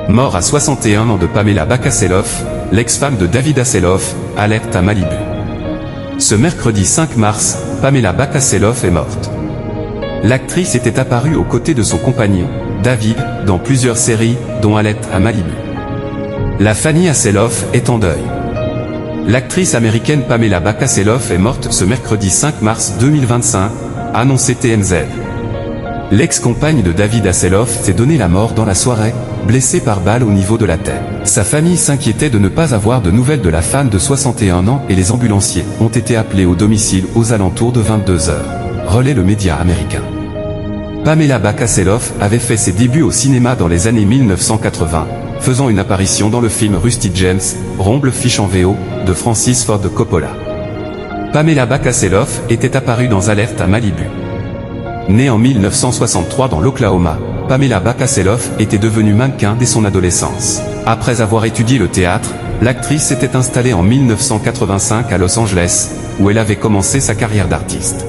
Mort à 61 ans de Pamela Bakaseloff, l'ex-femme de David Hasselhoff, alerte à Malibu. Ce mercredi 5 mars, Pamela Bakaseloff est morte. L'actrice était apparue aux côtés de son compagnon, David, dans plusieurs séries, dont Alerte à Malibu. La famille Hasselhoff est en deuil. L'actrice américaine Pamela Bakaseloff est morte ce mercredi 5 mars 2025, a annoncé TMZ. L'ex-compagne de David Hasselhoff s'est donné la mort dans la soirée, blessée par balle au niveau de la tête. Sa famille s'inquiétait de ne pas avoir de nouvelles de la femme de 61 ans et les ambulanciers ont été appelés au domicile aux alentours de 22 h, relaie le média américain. Pamela Bakaseloff avait fait ses débuts au cinéma dans les années 1980, faisant une apparition dans le film Rusty James, Romble Fish en VO, de Francis Ford Coppola. Pamela Bakaseloff était apparue dans Alerte à Malibu. Née en 1963 dans l'Oklahoma, Pamela Bakaseloff était devenue mannequin dès son adolescence. Après avoir étudié le théâtre, l'actrice s'était installée en 1985 à Los Angeles, où elle avait commencé sa carrière d'artiste.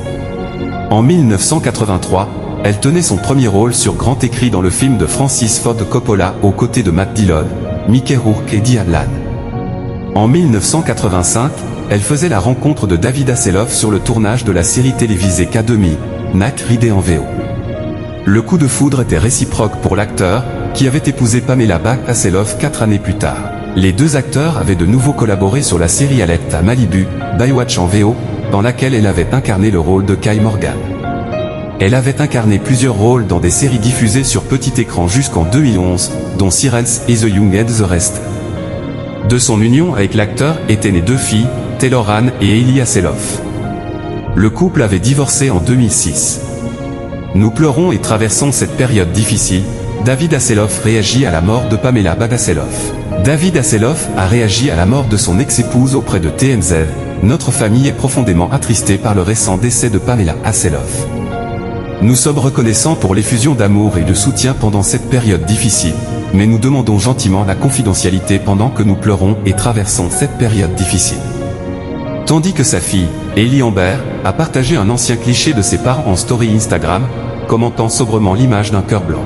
En 1983, elle tenait son premier rôle sur grand écran dans le film de Francis Ford Coppola aux côtés de Matt Dillon, Mickey Rourke et Diane Lane. En 1985, elle faisait la rencontre de David Hasselhoff sur le tournage de la série télévisée K2000, Knack ridé en VO. Le coup de foudre était réciproque pour l'acteur, qui avait épousé Pamela Bakaseloff 4 années plus tard. Les deux acteurs avaient de nouveau collaboré sur la série Alerte à Malibu, Baywatch en VO, dans laquelle elle avait incarné le rôle de Kay Morgan. Elle avait incarné plusieurs rôles dans des séries diffusées sur petit écran jusqu'en 2011, dont Sirens et The Young and the Rest. De son union avec l'acteur étaient nées deux filles, Taylor Ann et Hailey Hasselhoff. Le couple avait divorcé en 2006. Nous pleurons et traversons cette période difficile. David Hasselhoff réagit à la mort de Pamela Bakaseloff. David Hasselhoff a réagi à la mort de son ex-épouse auprès de TMZ. Notre famille est profondément attristée par le récent décès de Pamela Hasselhoff. Nous sommes reconnaissants pour l'effusion d'amour et de soutien pendant cette période difficile, mais nous demandons gentiment la confidentialité pendant que nous pleurons et traversons cette période difficile. Tandis que sa fille, Hailey Amber, a partagé un ancien cliché de ses parents en story Instagram, commentant sobrement l'image d'un cœur blanc.